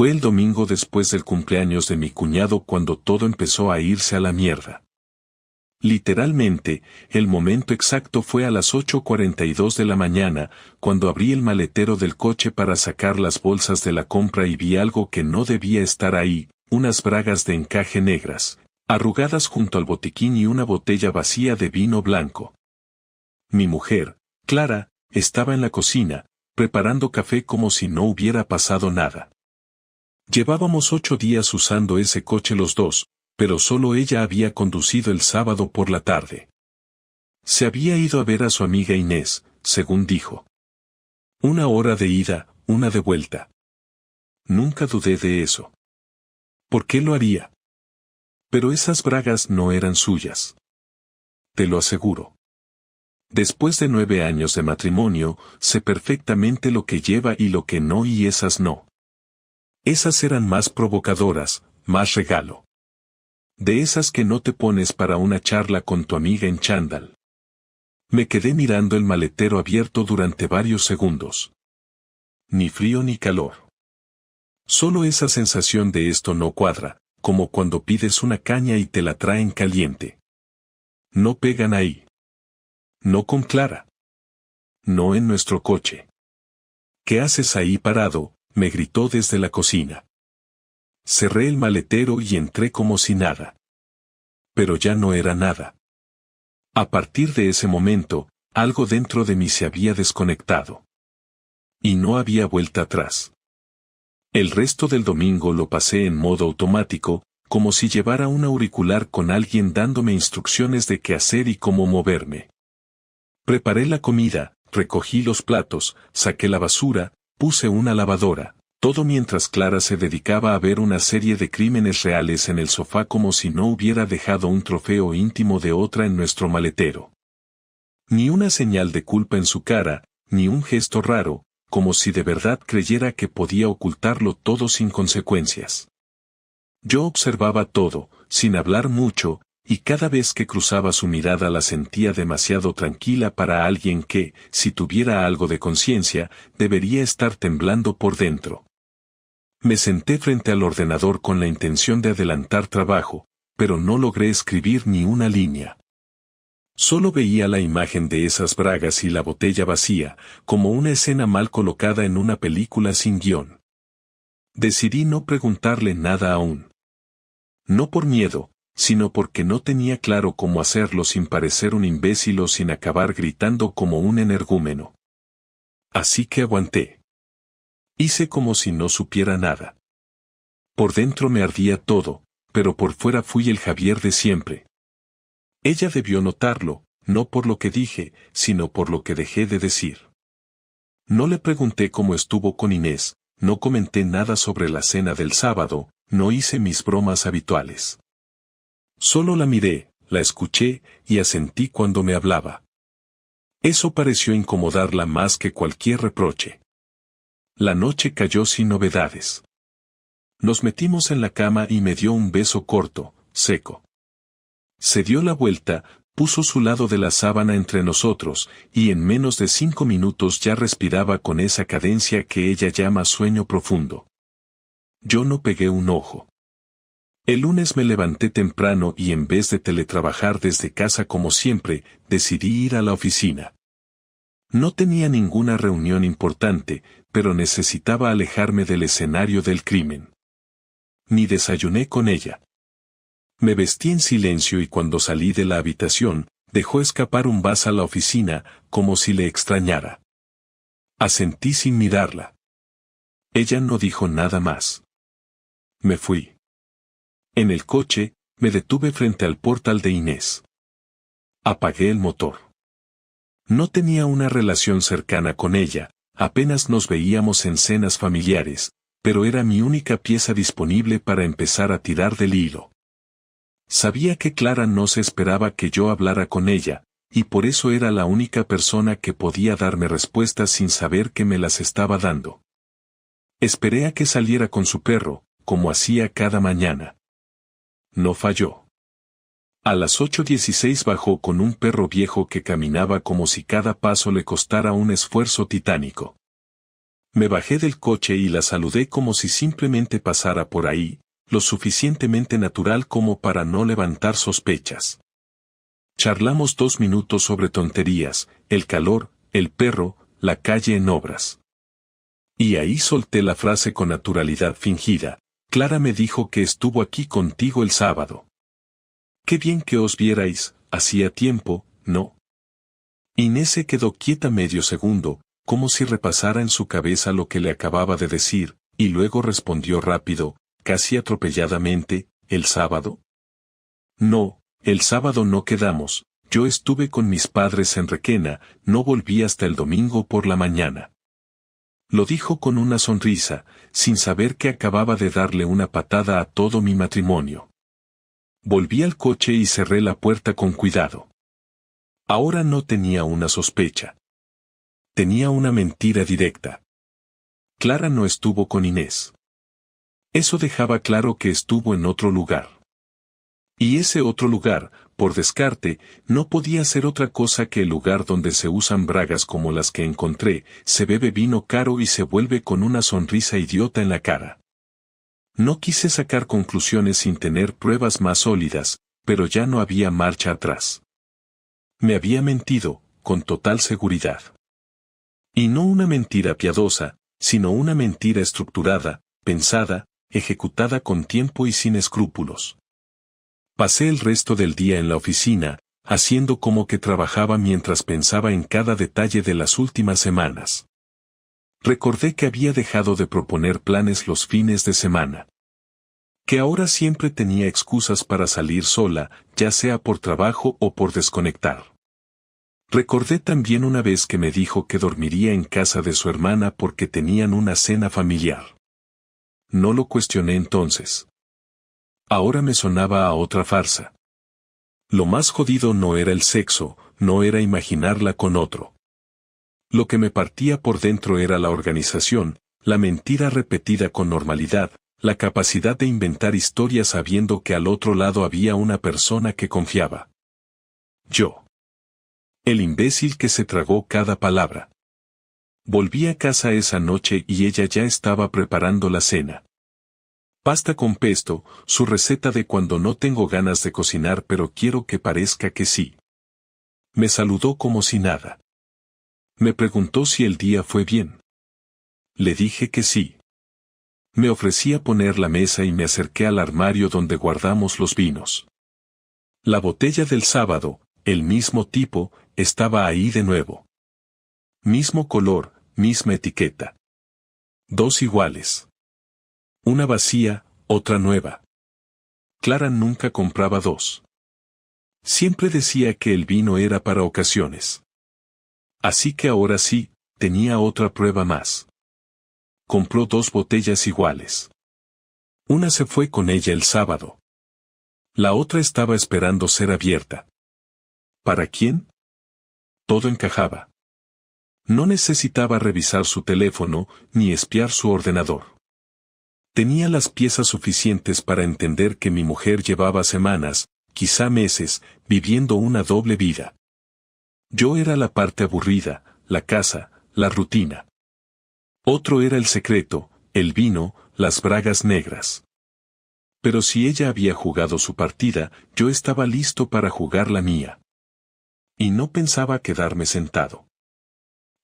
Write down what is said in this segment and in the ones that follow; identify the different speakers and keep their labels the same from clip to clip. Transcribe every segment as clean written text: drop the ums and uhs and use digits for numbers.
Speaker 1: Fue el domingo después del cumpleaños de mi cuñado cuando todo empezó a irse a la mierda. Literalmente, el momento exacto fue a las 8:42 de la mañana, cuando abrí el maletero del coche para sacar las bolsas de la compra y vi algo que no debía estar ahí, unas bragas de encaje negras, arrugadas junto al botiquín y una botella vacía de vino blanco. Mi mujer, Clara, estaba en la cocina, preparando café como si no hubiera pasado nada. Llevábamos 8 días usando ese coche los dos, pero solo ella había conducido el sábado por la tarde. Se había ido a ver a su amiga Inés, según dijo. 1 hora de ida, 1 de vuelta. Nunca dudé de eso. ¿Por qué lo haría? Pero esas bragas no eran suyas. Te lo aseguro. Después de 9 años de matrimonio, sé perfectamente lo que lleva y lo que no, y esas no. Esas eran más provocadoras, más regalo. De esas que no te pones para una charla con tu amiga en chándal. Me quedé mirando el maletero abierto durante varios segundos. Ni frío ni calor. Solo esa sensación de esto no cuadra, como cuando pides una caña y te la traen caliente. No pegan ahí. No con Clara. No en nuestro coche. ¿Qué haces ahí parado?, me gritó desde la cocina. Cerré el maletero y entré como si nada. Pero ya no era nada. A partir de ese momento, algo dentro de mí se había desconectado. Y no había vuelta atrás. El resto del domingo lo pasé en modo automático, como si llevara un auricular con alguien dándome instrucciones de qué hacer y cómo moverme. Preparé la comida, recogí los platos, saqué la basura, puse una lavadora, todo mientras Clara se dedicaba a ver una serie de crímenes reales en el sofá como si no hubiera dejado un trofeo íntimo de otra en nuestro maletero. Ni una señal de culpa en su cara, ni un gesto raro, como si de verdad creyera que podía ocultarlo todo sin consecuencias. Yo observaba todo, sin hablar mucho, y cada vez que cruzaba su mirada la sentía demasiado tranquila para alguien que, si tuviera algo de conciencia, debería estar temblando por dentro. Me senté frente al ordenador con la intención de adelantar trabajo, pero no logré escribir ni una línea. Solo veía la imagen de esas bragas y la botella vacía, como una escena mal colocada en una película sin guión. Decidí no preguntarle nada aún. No por miedo, sino porque no tenía claro cómo hacerlo sin parecer un imbécil o sin acabar gritando como un energúmeno. Así que aguanté. Hice como si no supiera nada. Por dentro me ardía todo, pero por fuera fui el Javier de siempre. Ella debió notarlo, no por lo que dije, sino por lo que dejé de decir. No le pregunté cómo estuvo con Inés, no comenté nada sobre la cena del sábado, no hice mis bromas habituales. Solo la miré, la escuché, y asentí cuando me hablaba. Eso pareció incomodarla más que cualquier reproche. La noche cayó sin novedades. Nos metimos en la cama y me dio un beso corto, seco. Se dio la vuelta, puso su lado de la sábana entre nosotros, y en menos de 5 minutos ya respiraba con esa cadencia que ella llama sueño profundo. Yo no pegué un ojo. El lunes me levanté temprano y en vez de teletrabajar desde casa como siempre, decidí ir a la oficina. No tenía ninguna reunión importante, pero necesitaba alejarme del escenario del crimen. Ni desayuné con ella. Me vestí en silencio y cuando salí de la habitación, dejó escapar un vas a la oficina, como si le extrañara. Asentí sin mirarla. Ella no dijo nada más. Me fui. En el coche, me detuve frente al portal de Inés. Apagué el motor. No tenía una relación cercana con ella, apenas nos veíamos en cenas familiares, pero era mi única pieza disponible para empezar a tirar del hilo. Sabía que Clara no se esperaba que yo hablara con ella, y por eso era la única persona que podía darme respuestas sin saber que me las estaba dando. Esperé a que saliera con su perro, como hacía cada mañana. No falló. A las 8:16 bajó con un perro viejo que caminaba como si cada paso le costara un esfuerzo titánico. Me bajé del coche y la saludé como si simplemente pasara por ahí, lo suficientemente natural como para no levantar sospechas. Charlamos 2 minutos sobre tonterías, el calor, el perro, la calle en obras. Y ahí solté la frase con naturalidad fingida. Clara me dijo que estuvo aquí contigo el sábado. Qué bien que os vierais, hacía tiempo, ¿no? Inés se quedó quieta medio segundo, como si repasara en su cabeza lo que le acababa de decir, y luego respondió rápido, casi atropelladamente, ¿el sábado? No, el sábado no quedamos, yo estuve con mis padres en Requena, no volví hasta el domingo por la mañana. Lo dijo con una sonrisa, sin saber que acababa de darle una patada a todo mi matrimonio. Volví al coche y cerré la puerta con cuidado. Ahora no tenía una sospecha. Tenía una mentira directa. Clara no estuvo con Inés. Eso dejaba claro que estuvo en otro lugar. Y ese otro lugar, por descarte, no podía ser otra cosa que el lugar donde se usan bragas como las que encontré, se bebe vino caro y se vuelve con una sonrisa idiota en la cara. No quise sacar conclusiones sin tener pruebas más sólidas, pero ya no había marcha atrás. Me había mentido, con total seguridad. Y no una mentira piadosa, sino una mentira estructurada, pensada, ejecutada con tiempo y sin escrúpulos. Pasé el resto del día en la oficina, haciendo como que trabajaba mientras pensaba en cada detalle de las últimas semanas. Recordé que había dejado de proponer planes los fines de semana. Que ahora siempre tenía excusas para salir sola, ya sea por trabajo o por desconectar. Recordé también una vez que me dijo que dormiría en casa de su hermana porque tenían una cena familiar. No lo cuestioné entonces. Ahora me sonaba a otra farsa. Lo más jodido no era el sexo, no era imaginarla con otro. Lo que me partía por dentro era la organización, la mentira repetida con normalidad, la capacidad de inventar historias sabiendo que al otro lado había una persona que confiaba. Yo. El imbécil que se tragó cada palabra. Volví a casa esa noche y ella ya estaba preparando la cena. Pasta con pesto, su receta de cuando no tengo ganas de cocinar pero quiero que parezca que sí. Me saludó como si nada. Me preguntó si el día fue bien. Le dije que sí. Me ofrecí a poner la mesa y me acerqué al armario donde guardamos los vinos. La botella del sábado, el mismo tipo, estaba ahí de nuevo. Mismo color, misma etiqueta. 2 iguales. Una vacía, otra nueva. Clara nunca compraba 2. Siempre decía que el vino era para ocasiones. Así que ahora sí, tenía otra prueba más. Compró 2 botellas iguales. Una se fue con ella el sábado. La otra estaba esperando ser abierta. ¿Para quién? Todo encajaba. No necesitaba revisar su teléfono, ni espiar su ordenador. Tenía las piezas suficientes para entender que mi mujer llevaba semanas, quizá meses, viviendo una doble vida. Yo era la parte aburrida, la casa, la rutina. Otro era el secreto, el vino, las bragas negras. Pero si ella había jugado su partida, yo estaba listo para jugar la mía. Y no pensaba quedarme sentado.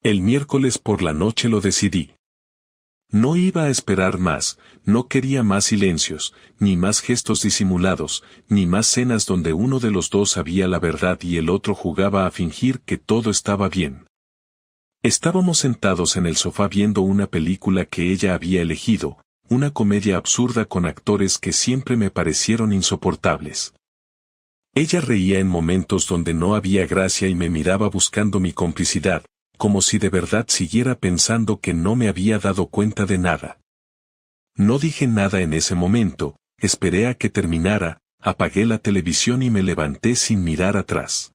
Speaker 1: El miércoles por la noche lo decidí. No iba a esperar más, no quería más silencios, ni más gestos disimulados, ni más cenas donde uno de los dos sabía la verdad y el otro jugaba a fingir que todo estaba bien. Estábamos sentados en el sofá viendo una película que ella había elegido, una comedia absurda con actores que siempre me parecieron insoportables. Ella reía en momentos donde no había gracia y me miraba buscando mi complicidad, como si de verdad siguiera pensando que no me había dado cuenta de nada. No dije nada en ese momento, esperé a que terminara, apagué la televisión y me levanté sin mirar atrás.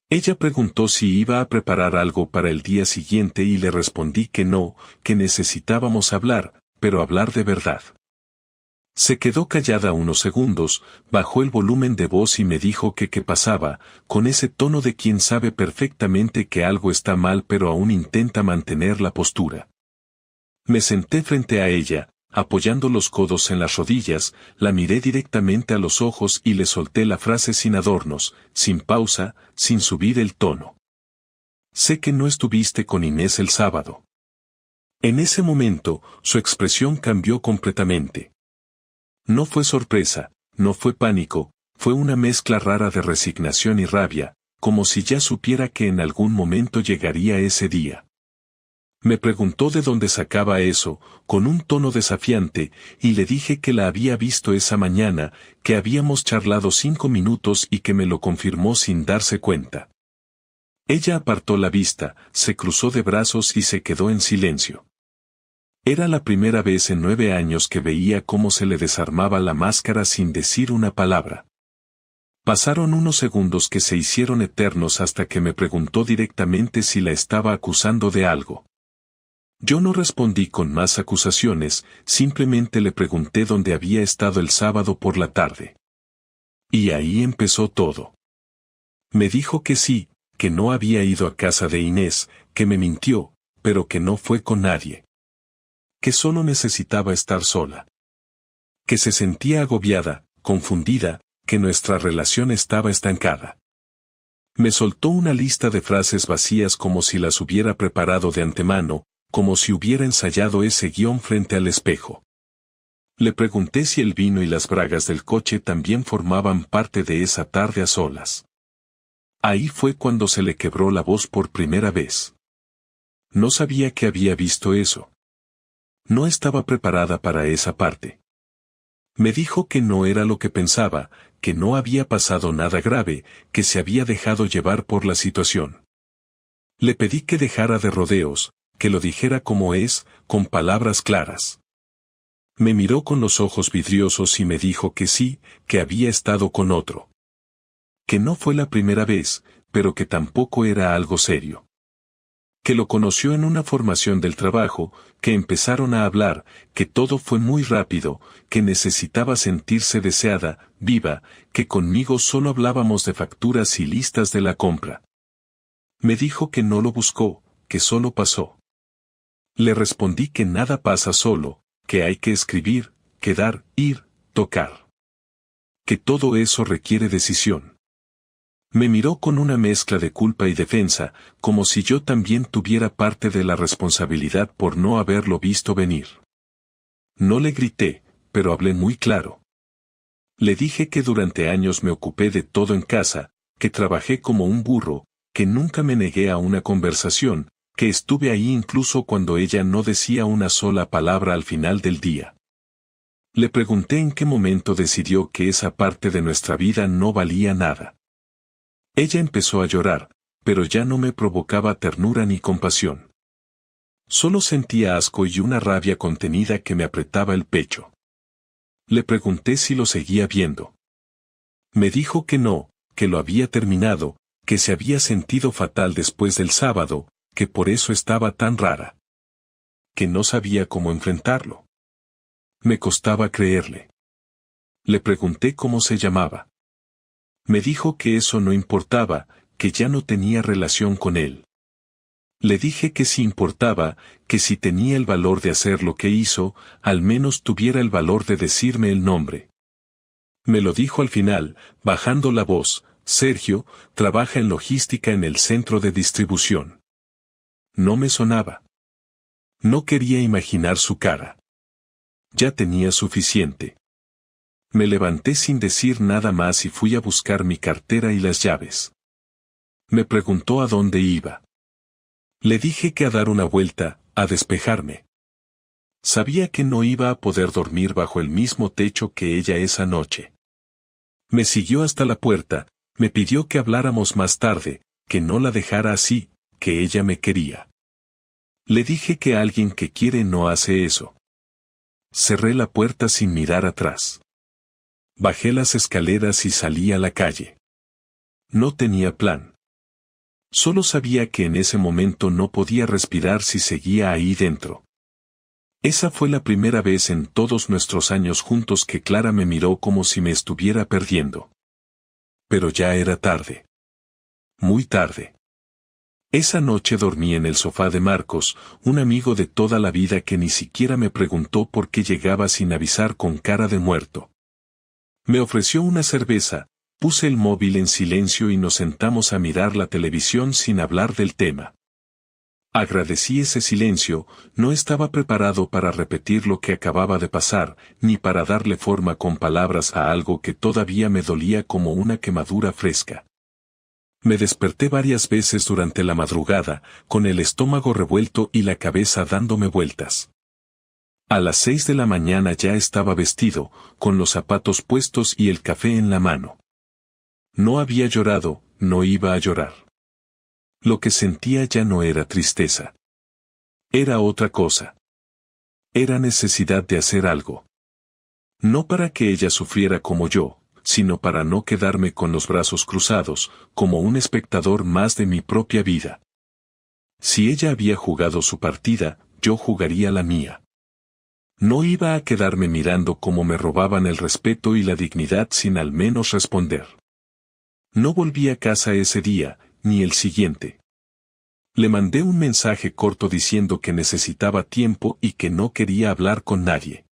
Speaker 1: Ella preguntó si iba a preparar algo para el día siguiente y le respondí que no, que necesitábamos hablar, pero hablar de verdad. Se quedó callada unos segundos, bajó el volumen de voz y me dijo que qué pasaba, con ese tono de quien sabe perfectamente que algo está mal pero aún intenta mantener la postura. Me senté frente a ella, apoyando los codos en las rodillas, la miré directamente a los ojos y le solté la frase sin adornos, sin pausa, sin subir el tono. Sé que no estuviste con Inés el sábado. En ese momento, su expresión cambió completamente. No fue sorpresa, no fue pánico, fue una mezcla rara de resignación y rabia, como si ya supiera que en algún momento llegaría ese día. Me preguntó de dónde sacaba eso, con un tono desafiante, y le dije que la había visto esa mañana, que habíamos charlado 5 minutos y que me lo confirmó sin darse cuenta. Ella apartó la vista, se cruzó de brazos y se quedó en silencio. Era la primera vez en 9 años que veía cómo se le desarmaba la máscara sin decir una palabra. Pasaron unos segundos que se hicieron eternos hasta que me preguntó directamente si la estaba acusando de algo. Yo no respondí con más acusaciones, simplemente le pregunté dónde había estado el sábado por la tarde. Y ahí empezó todo. Me dijo que sí, que no había ido a casa de Inés, que me mintió, pero que no fue con nadie. Que solo necesitaba estar sola. Que se sentía agobiada, confundida, que nuestra relación estaba estancada. Me soltó una lista de frases vacías como si las hubiera preparado de antemano, como si hubiera ensayado ese guión frente al espejo. Le pregunté si el vino y las bragas del coche también formaban parte de esa tarde a solas. Ahí fue cuando se le quebró la voz por primera vez. No sabía que había visto eso. No estaba preparada para esa parte. Me dijo que no era lo que pensaba, que no había pasado nada grave, que se había dejado llevar por la situación. Le pedí que dejara de rodeos, que lo dijera como es, con palabras claras. Me miró con los ojos vidriosos y me dijo que sí, que había estado con otro. Que no fue la primera vez, pero que tampoco era algo serio. Que lo conoció en una formación del trabajo, que empezaron a hablar, que todo fue muy rápido, que necesitaba sentirse deseada, viva, que conmigo solo hablábamos de facturas y listas de la compra. Me dijo que no lo buscó, que solo pasó. Le respondí que nada pasa solo, que hay que escribir, quedar, ir, tocar. Que todo eso requiere decisión. Me miró con una mezcla de culpa y defensa, como si yo también tuviera parte de la responsabilidad por no haberlo visto venir. No le grité, pero hablé muy claro. Le dije que durante años me ocupé de todo en casa, que trabajé como un burro, que nunca me negué a una conversación, que estuve ahí incluso cuando ella no decía una sola palabra al final del día. Le pregunté en qué momento decidió que esa parte de nuestra vida no valía nada. Ella empezó a llorar, pero ya no me provocaba ternura ni compasión. Solo sentía asco y una rabia contenida que me apretaba el pecho. Le pregunté si lo seguía viendo. Me dijo que no, que lo había terminado, que se había sentido fatal después del sábado, que por eso estaba tan rara. Que no sabía cómo enfrentarlo. Me costaba creerle. Le pregunté cómo se llamaba. Me dijo que eso no importaba, que ya no tenía relación con él. Le dije que si importaba, que si tenía el valor de hacer lo que hizo, al menos tuviera el valor de decirme el nombre. Me lo dijo al final, bajando la voz: Sergio, trabaja en logística en el centro de distribución. No me sonaba. No quería imaginar su cara. Ya tenía suficiente. Me levanté sin decir nada más y fui a buscar mi cartera y las llaves. Me preguntó a dónde iba. Le dije que a dar una vuelta, a despejarme. Sabía que no iba a poder dormir bajo el mismo techo que ella esa noche. Me siguió hasta la puerta, me pidió que habláramos más tarde, que no la dejara así, que ella me quería. Le dije que alguien que quiere no hace eso. Cerré la puerta sin mirar atrás. Bajé las escaleras y salí a la calle. No tenía plan. Solo sabía que en ese momento no podía respirar si seguía ahí dentro. Esa fue la primera vez en todos nuestros años juntos que Clara me miró como si me estuviera perdiendo. Pero ya era tarde. Muy tarde. Esa noche dormí en el sofá de Marcos, un amigo de toda la vida que ni siquiera me preguntó por qué llegaba sin avisar con cara de muerto. Me ofreció una cerveza, puse el móvil en silencio y nos sentamos a mirar la televisión sin hablar del tema. Agradecí ese silencio, no estaba preparado para repetir lo que acababa de pasar, ni para darle forma con palabras a algo que todavía me dolía como una quemadura fresca. Me desperté varias veces durante la madrugada, con el estómago revuelto y la cabeza dándome vueltas. A las 6 de la mañana ya estaba vestido, con los zapatos puestos y el café en la mano. No había llorado, no iba a llorar. Lo que sentía ya no era tristeza. Era otra cosa. Era necesidad de hacer algo. No para que ella sufriera como yo, sino para no quedarme con los brazos cruzados, como un espectador más de mi propia vida. Si ella había jugado su partida, yo jugaría la mía. No iba a quedarme mirando cómo me robaban el respeto y la dignidad sin al menos responder. No volví a casa ese día, ni el siguiente. Le mandé un mensaje corto diciendo que necesitaba tiempo y que no quería hablar con nadie.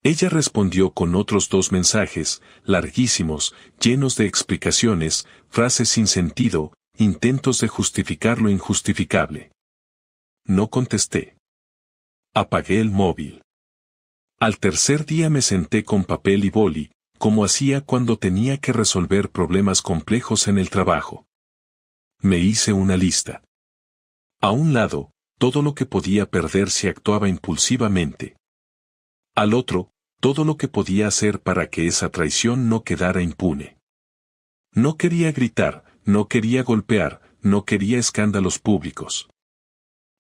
Speaker 1: Ella respondió con otros 2 mensajes, larguísimos, llenos de explicaciones, frases sin sentido, intentos de justificar lo injustificable. No contesté. Apagué el móvil. Al tercer día me senté con papel y boli, como hacía cuando tenía que resolver problemas complejos en el trabajo. Me hice una lista. A un lado, todo lo que podía perder si actuaba impulsivamente. Al otro, todo lo que podía hacer para que esa traición no quedara impune. No quería gritar, no quería golpear, no quería escándalos públicos.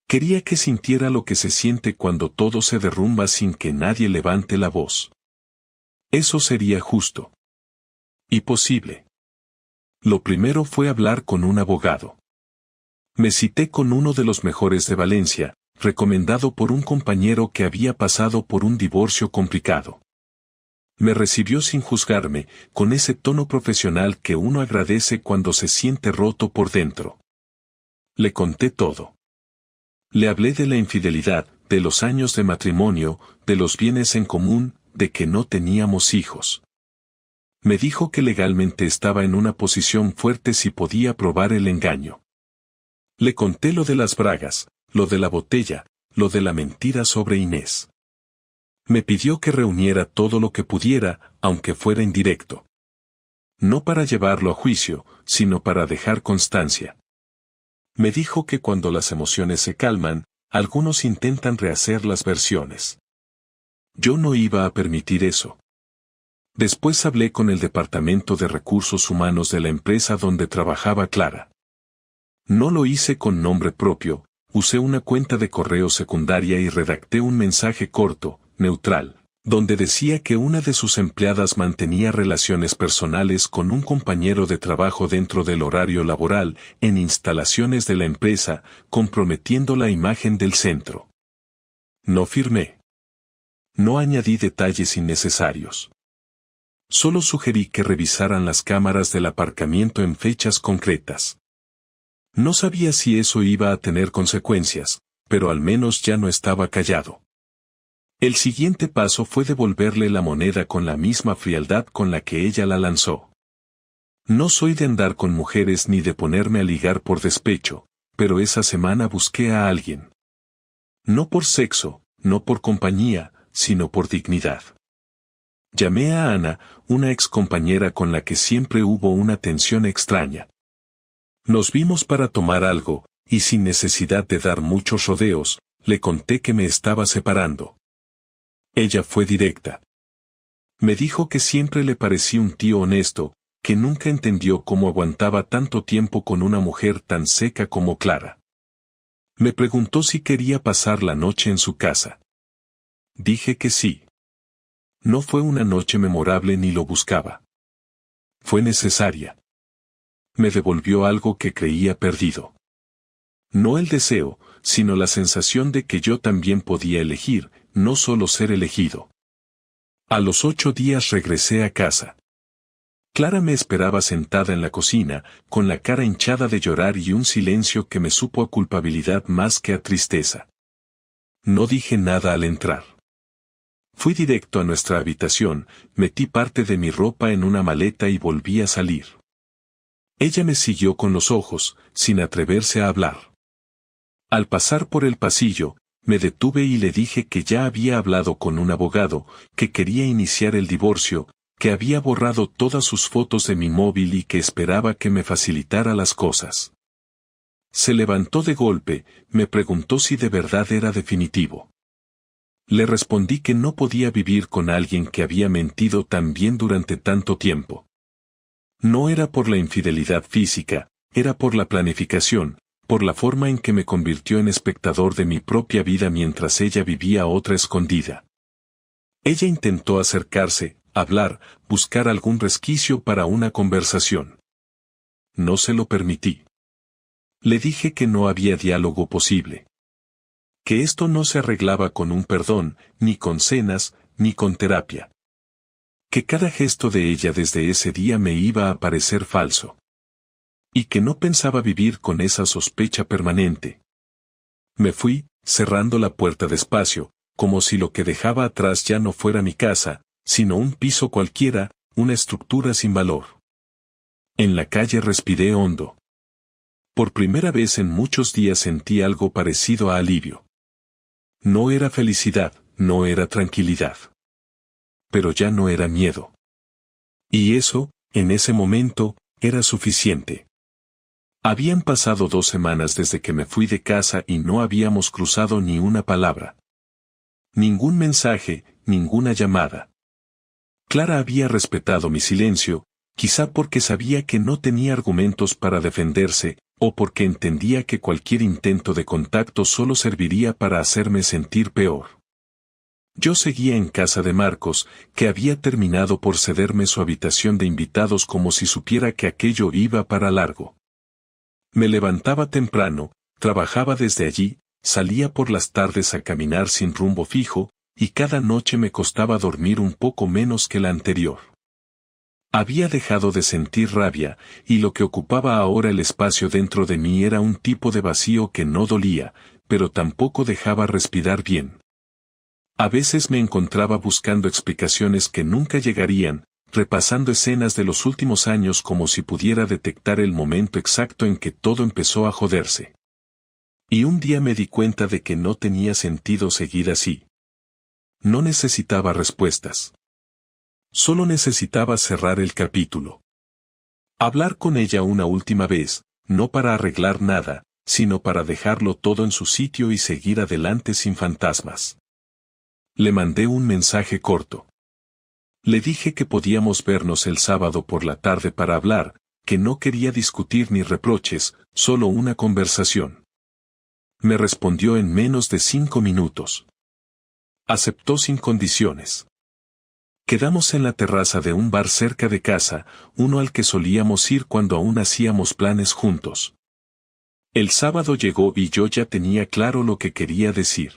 Speaker 1: Quería que sintiera lo que se siente cuando todo se derrumba sin que nadie levante la voz. Eso sería justo. Y posible. Lo primero fue hablar con un abogado. Me cité con uno de los mejores de Valencia, recomendado por un compañero que había pasado por un divorcio complicado. Me recibió sin juzgarme, con ese tono profesional que uno agradece cuando se siente roto por dentro. Le conté todo. Le hablé de la infidelidad, de los años de matrimonio, de los bienes en común, de que no teníamos hijos. Me dijo que legalmente estaba en una posición fuerte si podía probar el engaño. Le conté lo de las bragas, lo de la botella, lo de la mentira sobre Inés. Me pidió que reuniera todo lo que pudiera, aunque fuera indirecto. No para llevarlo a juicio, sino para dejar constancia. Me dijo que cuando las emociones se calman, algunos intentan rehacer las versiones. Yo no iba a permitir eso. Después hablé con el Departamento de Recursos Humanos de la empresa donde trabajaba Clara. No lo hice con nombre propio, usé una cuenta de correo secundaria y redacté un mensaje corto, neutral, donde decía que una de sus empleadas mantenía relaciones personales con un compañero de trabajo dentro del horario laboral, en instalaciones de la empresa, comprometiendo la imagen del centro. No firmé. No añadí detalles innecesarios. Solo sugerí que revisaran las cámaras del aparcamiento en fechas concretas. No sabía si eso iba a tener consecuencias, pero al menos ya no estaba callado. El siguiente paso fue devolverle la moneda con la misma frialdad con la que ella la lanzó. No soy de andar con mujeres ni de ponerme a ligar por despecho, pero esa semana busqué a alguien. No por sexo, no por compañía, sino por dignidad. Llamé a Ana, una excompañera con la que siempre hubo una tensión extraña. Nos vimos para tomar algo, y sin necesidad de dar muchos rodeos, le conté que me estaba separando. Ella fue directa. Me dijo que siempre le parecí un tío honesto, que nunca entendió cómo aguantaba tanto tiempo con una mujer tan seca como Clara. Me preguntó si quería pasar la noche en su casa. Dije que sí. No fue una noche memorable ni lo buscaba. Fue necesaria. Me devolvió algo que creía perdido. No el deseo, sino la sensación de que yo también podía elegir, no solo ser elegido. A los 8 días regresé a casa. Clara me esperaba sentada en la cocina, con la cara hinchada de llorar y un silencio que me supo a culpabilidad más que a tristeza. No dije nada al entrar. Fui directo a nuestra habitación, metí parte de mi ropa en una maleta y volví a salir. Ella me siguió con los ojos, sin atreverse a hablar. Al pasar por el pasillo, me detuve y le dije que ya había hablado con un abogado, que quería iniciar el divorcio, que había borrado todas sus fotos de mi móvil y que esperaba que me facilitara las cosas. Se levantó de golpe, me preguntó si de verdad era definitivo. Le respondí que no podía vivir con alguien que había mentido tan bien durante tanto tiempo. No era por la infidelidad física, era por la planificación, por la forma en que me convirtió en espectador de mi propia vida mientras ella vivía otra escondida. Ella intentó acercarse, hablar, buscar algún resquicio para una conversación. No se lo permití. Le dije que no había diálogo posible. Que esto no se arreglaba con un perdón, ni con cenas, ni con terapia. Que cada gesto de ella desde ese día me iba a parecer falso. Y que no pensaba vivir con esa sospecha permanente. Me fui, cerrando la puerta despacio, como si lo que dejaba atrás ya no fuera mi casa, sino un piso cualquiera, una estructura sin valor. En la calle respiré hondo. Por primera vez en muchos días sentí algo parecido a alivio. No era felicidad, no era tranquilidad. Pero ya no era miedo. Y eso, en ese momento, era suficiente. Habían pasado 2 semanas desde que me fui de casa y no habíamos cruzado ni una palabra. Ningún mensaje, ninguna llamada. Clara había respetado mi silencio, quizá porque sabía que no tenía argumentos para defenderse, o porque entendía que cualquier intento de contacto solo serviría para hacerme sentir peor. Yo seguía en casa de Marcos, que había terminado por cederme su habitación de invitados como si supiera que aquello iba para largo. Me levantaba temprano, trabajaba desde allí, salía por las tardes a caminar sin rumbo fijo, y cada noche me costaba dormir un poco menos que la anterior. Había dejado de sentir rabia, y lo que ocupaba ahora el espacio dentro de mí era un tipo de vacío que no dolía, pero tampoco dejaba respirar bien. A veces me encontraba buscando explicaciones que nunca llegarían, repasando escenas de los últimos años como si pudiera detectar el momento exacto en que todo empezó a joderse. Y un día me di cuenta de que no tenía sentido seguir así. No necesitaba respuestas. Solo necesitaba cerrar el capítulo. Hablar con ella una última vez, no para arreglar nada, sino para dejarlo todo en su sitio y seguir adelante sin fantasmas. Le mandé un mensaje corto. Le dije que podíamos vernos el sábado por la tarde para hablar, que no quería discutir ni reproches, solo una conversación. Me respondió en menos de 5 minutos. Aceptó sin condiciones. Quedamos en la terraza de un bar cerca de casa, uno al que solíamos ir cuando aún hacíamos planes juntos. El sábado llegó y yo ya tenía claro lo que quería decir.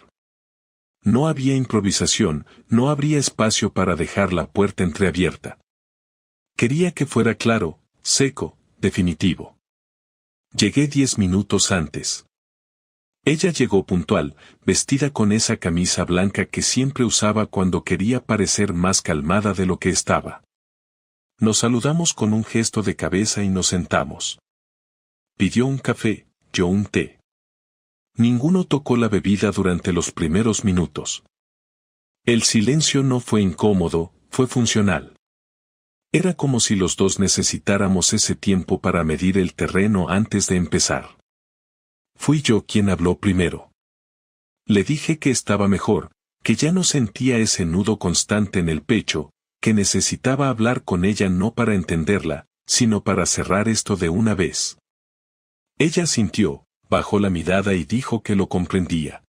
Speaker 1: No había improvisación, no habría espacio para dejar la puerta entreabierta. Quería que fuera claro, seco, definitivo. Llegué 10 minutos antes. Ella llegó puntual, vestida con esa camisa blanca que siempre usaba cuando quería parecer más calmada de lo que estaba. Nos saludamos con un gesto de cabeza y nos sentamos. Pidió un café, yo un té. Ninguno tocó la bebida durante los primeros minutos. El silencio no fue incómodo, fue funcional. Era como si los dos necesitáramos ese tiempo para medir el terreno antes de empezar. Fui yo quien habló primero. Le dije que estaba mejor, que ya no sentía ese nudo constante en el pecho, que necesitaba hablar con ella no para entenderla, sino para cerrar esto de una vez. Ella sintió, bajó la mirada y dijo que lo comprendía.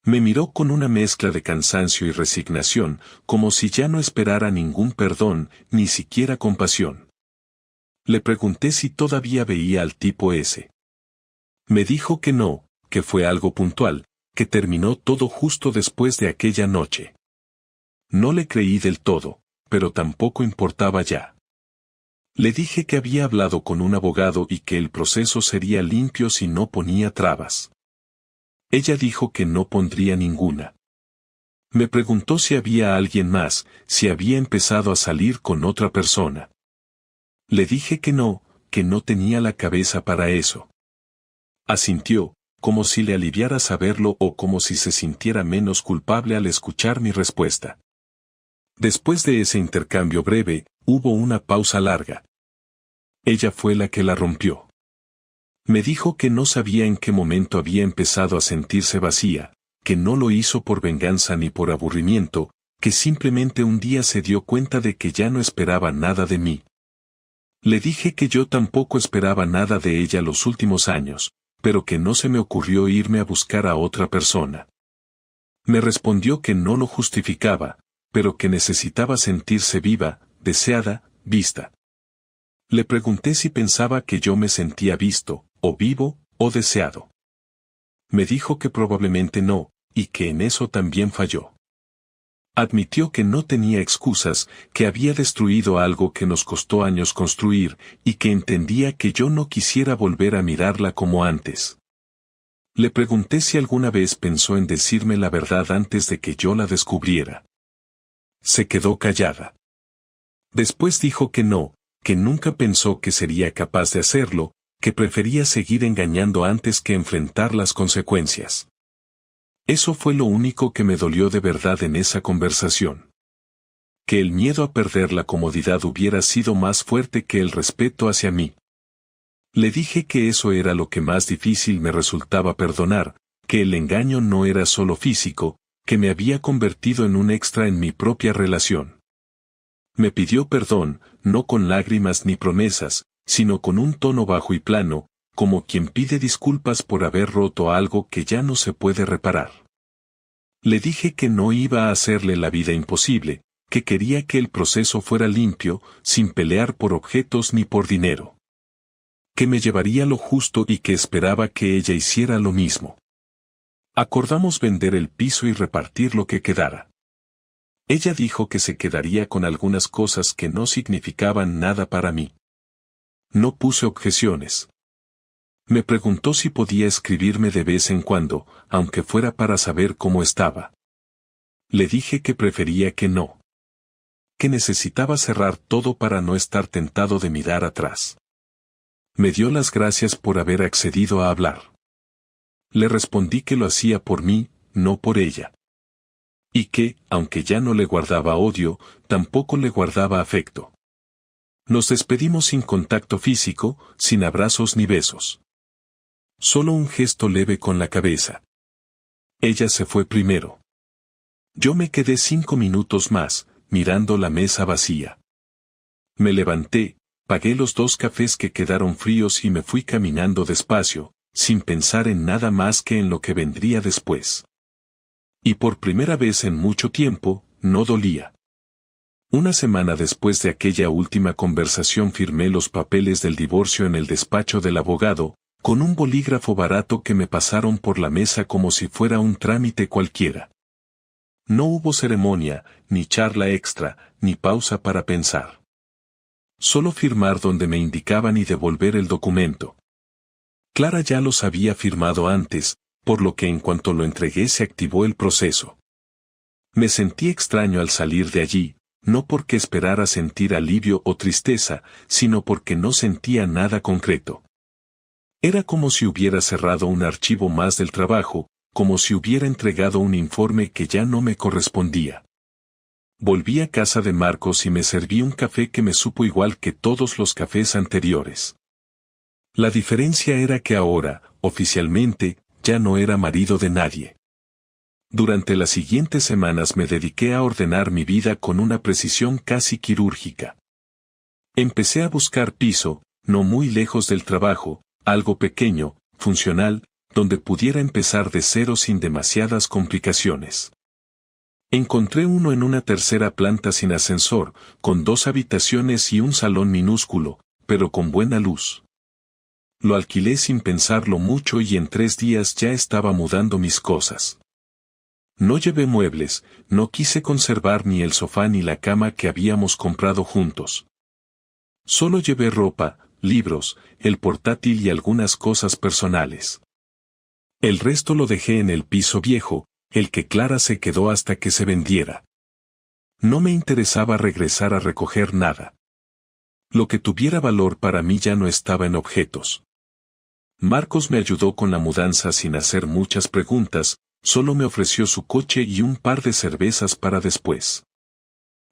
Speaker 1: Me miró con una mezcla de cansancio y resignación, como si ya no esperara ningún perdón, ni siquiera compasión. Le pregunté si todavía veía al tipo ese. Me dijo que no, que fue algo puntual, que terminó todo justo después de aquella noche. No le creí del todo, pero tampoco importaba ya. Le dije que había hablado con un abogado y que el proceso sería limpio si no ponía trabas. Ella dijo que no pondría ninguna. Me preguntó si había alguien más, si había empezado a salir con otra persona. Le dije que no tenía la cabeza para eso. Asintió, como si le aliviara saberlo o como si se sintiera menos culpable al escuchar mi respuesta. Después de ese intercambio breve, hubo una pausa larga. Ella fue la que la rompió. Me dijo que no sabía en qué momento había empezado a sentirse vacía, que no lo hizo por venganza ni por aburrimiento, que simplemente un día se dio cuenta de que ya no esperaba nada de mí. Le dije que yo tampoco esperaba nada de ella los últimos años, pero que no se me ocurrió irme a buscar a otra persona. Me respondió que no lo justificaba, pero que necesitaba sentirse viva, deseada, vista. Le pregunté si pensaba que yo me sentía visto, o vivo, o deseado. Me dijo que probablemente no, y que en eso también falló. Admitió que no tenía excusas, que había destruido algo que nos costó años construir, y que entendía que yo no quisiera volver a mirarla como antes. Le pregunté si alguna vez pensó en decirme la verdad antes de que yo la descubriera. Se quedó callada. Después dijo que no, que nunca pensó que sería capaz de hacerlo, que prefería seguir engañando antes que enfrentar las consecuencias. Eso fue lo único que me dolió de verdad en esa conversación. Que el miedo a perder la comodidad hubiera sido más fuerte que el respeto hacia mí. Le dije que eso era lo que más difícil me resultaba perdonar, que el engaño no era solo físico, que me había convertido en un extra en mi propia relación. Me pidió perdón, no con lágrimas ni promesas, sino con un tono bajo y plano, como quien pide disculpas por haber roto algo que ya no se puede reparar. Le dije que no iba a hacerle la vida imposible, que quería que el proceso fuera limpio, sin pelear por objetos ni por dinero. Que me llevaría lo justo y que esperaba que ella hiciera lo mismo. Acordamos vender el piso y repartir lo que quedara. Ella dijo que se quedaría con algunas cosas que no significaban nada para mí. No puse objeciones. Me preguntó si podía escribirme de vez en cuando, aunque fuera para saber cómo estaba. Le dije que prefería que no. Que necesitaba cerrar todo para no estar tentado de mirar atrás. Me dio las gracias por haber accedido a hablar. Le respondí que lo hacía por mí, no por ella. Y que, aunque ya no le guardaba odio, tampoco le guardaba afecto. Nos despedimos sin contacto físico, sin abrazos ni besos. Solo un gesto leve con la cabeza. Ella se fue primero. Yo me quedé 5 minutos más, mirando la mesa vacía. Me levanté, pagué los 2 cafés que quedaron fríos y me fui caminando despacio, sin pensar en nada más que en lo que vendría después. Y por primera vez en mucho tiempo, no dolía. Una semana después de aquella última conversación firmé los papeles del divorcio en el despacho del abogado, con un bolígrafo barato que me pasaron por la mesa como si fuera un trámite cualquiera. No hubo ceremonia, ni charla extra, ni pausa para pensar. Solo firmar donde me indicaban y devolver el documento. Clara ya los había firmado antes, por lo que en cuanto lo entregué se activó el proceso. Me sentí extraño al salir de allí, no porque esperara sentir alivio o tristeza, sino porque no sentía nada concreto. Era como si hubiera cerrado un archivo más del trabajo, como si hubiera entregado un informe que ya no me correspondía. Volví a casa de Marcos y me serví un café que me supo igual que todos los cafés anteriores. La diferencia era que ahora, oficialmente, ya no era marido de nadie. Durante las siguientes semanas me dediqué a ordenar mi vida con una precisión casi quirúrgica. Empecé a buscar piso, no muy lejos del trabajo, algo pequeño, funcional, donde pudiera empezar de cero sin demasiadas complicaciones. Encontré uno en una tercera planta sin ascensor, con 2 habitaciones y un salón minúsculo, pero con buena luz. Lo alquilé sin pensarlo mucho y en 3 días ya estaba mudando mis cosas. No llevé muebles, no quise conservar ni el sofá ni la cama que habíamos comprado juntos. Solo llevé ropa, libros, el portátil y algunas cosas personales. El resto lo dejé en el piso viejo, el que Clara se quedó hasta que se vendiera. No me interesaba regresar a recoger nada. Lo que tuviera valor para mí ya no estaba en objetos. Marcos me ayudó con la mudanza sin hacer muchas preguntas, solo me ofreció su coche y un par de cervezas para después.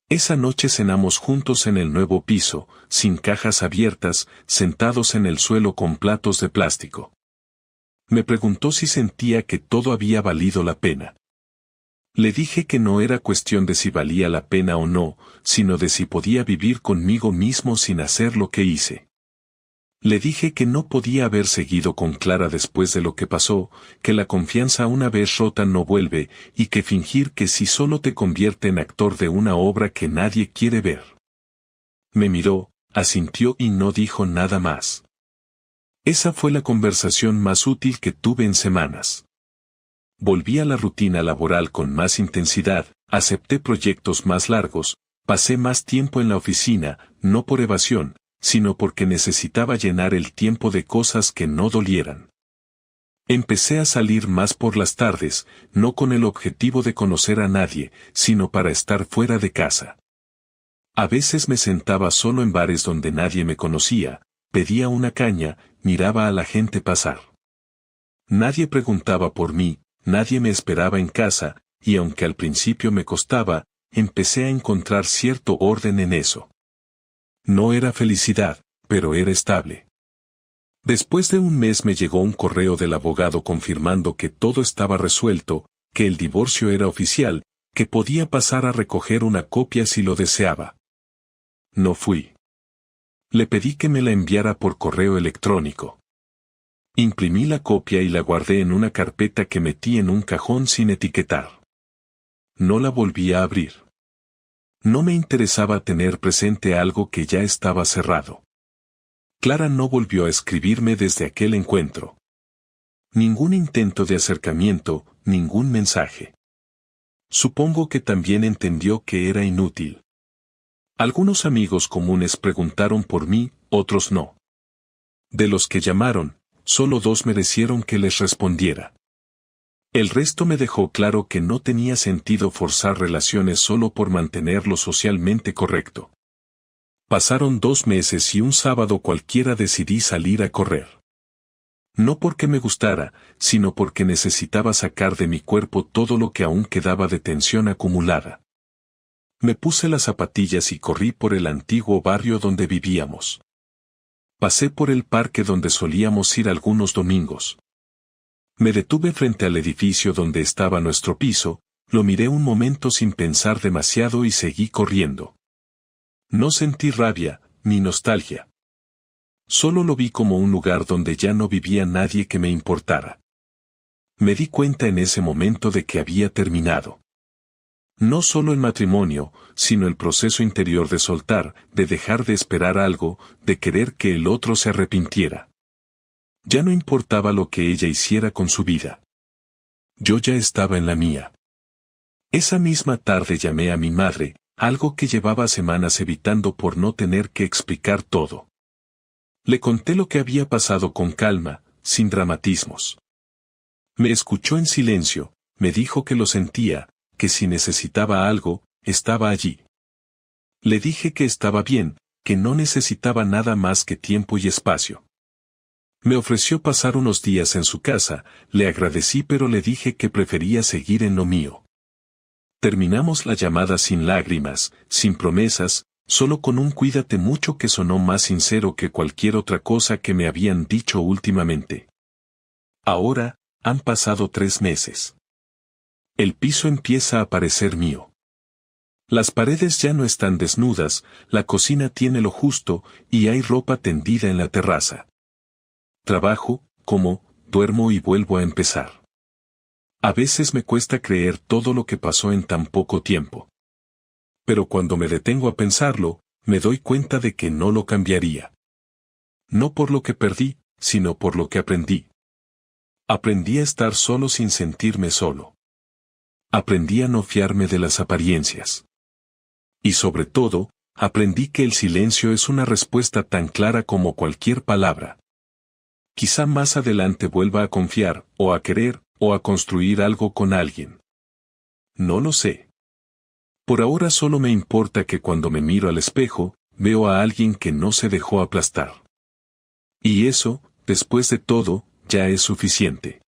Speaker 1: Esa noche cenamos juntos en el nuevo piso, sin cajas abiertas, sentados en el suelo con platos de plástico. Me preguntó si sentía que todo había valido la pena. Le dije que no era cuestión de si valía la pena o no, sino de si podía vivir conmigo mismo sin hacer lo que hice. Le dije que no podía haber seguido con Clara después de lo que pasó, que la confianza una vez rota no vuelve, y que fingir que sí solo te convierte en actor de una obra que nadie quiere ver. Me miró, asintió y no dijo nada más. Esa fue la conversación más útil que tuve en semanas. Volví a la rutina laboral con más intensidad, acepté proyectos más largos, pasé más tiempo en la oficina, no por evasión, sino porque necesitaba llenar el tiempo de cosas que no dolieran. Empecé a salir más por las tardes, no con el objetivo de conocer a nadie, sino para estar fuera de casa. A veces me sentaba solo en bares donde nadie me conocía, pedía una caña, miraba a la gente pasar. Nadie preguntaba por mí, nadie me esperaba en casa, y aunque al principio me costaba, empecé a encontrar cierto orden en eso. No era felicidad, pero era estable. Después de un mes me llegó un correo del abogado confirmando que todo estaba resuelto, que el divorcio era oficial, que podía pasar a recoger una copia si lo deseaba. No fui. Le pedí que me la enviara por correo electrónico. Imprimí la copia y la guardé en una carpeta que metí en un cajón sin etiquetar. No la volví a abrir. No me interesaba tener presente algo que ya estaba cerrado. Clara no volvió a escribirme desde aquel encuentro. Ningún intento de acercamiento, ningún mensaje. Supongo que también entendió que era inútil. Algunos amigos comunes preguntaron por mí, otros no. De los que llamaron, solo 2 merecieron que les respondiera. El resto me dejó claro que no tenía sentido forzar relaciones solo por mantenerlo socialmente correcto. Pasaron 2 meses y un sábado cualquiera decidí salir a correr. No porque me gustara, sino porque necesitaba sacar de mi cuerpo todo lo que aún quedaba de tensión acumulada. Me puse las zapatillas y corrí por el antiguo barrio donde vivíamos. Pasé por el parque donde solíamos ir algunos domingos. Me detuve frente al edificio donde estaba nuestro piso, lo miré un momento sin pensar demasiado y seguí corriendo. No sentí rabia, ni nostalgia. Solo lo vi como un lugar donde ya no vivía nadie que me importara. Me di cuenta en ese momento de que había terminado. No solo el matrimonio, sino el proceso interior de soltar, de dejar de esperar algo, de querer que el otro se arrepintiera. Ya no importaba lo que ella hiciera con su vida. Yo ya estaba en la mía. Esa misma tarde llamé a mi madre, algo que llevaba semanas evitando por no tener que explicar todo. Le conté lo que había pasado con calma, sin dramatismos. Me escuchó en silencio, me dijo que lo sentía, que si necesitaba algo, estaba allí. Le dije que estaba bien, que no necesitaba nada más que tiempo y espacio. Me ofreció pasar unos días en su casa, le agradecí pero le dije que prefería seguir en lo mío. Terminamos la llamada sin lágrimas, sin promesas, solo con un cuídate mucho que sonó más sincero que cualquier otra cosa que me habían dicho últimamente. Ahora, han pasado 3 meses. El piso empieza a parecer mío. Las paredes ya no están desnudas, la cocina tiene lo justo, y hay ropa tendida en la terraza. Trabajo, como, duermo y vuelvo a empezar. A veces me cuesta creer todo lo que pasó en tan poco tiempo. Pero cuando me detengo a pensarlo, me doy cuenta de que no lo cambiaría. No por lo que perdí, sino por lo que aprendí. Aprendí a estar solo sin sentirme solo. Aprendí a no fiarme de las apariencias. Y sobre todo, Aprendí que el silencio es una respuesta tan clara como cualquier palabra. Quizá más adelante vuelva a confiar, o a querer, o a construir algo con alguien. No lo sé. Por ahora solo me importa que cuando me miro al espejo, veo a alguien que no se dejó aplastar. Y eso, después de todo, ya es suficiente.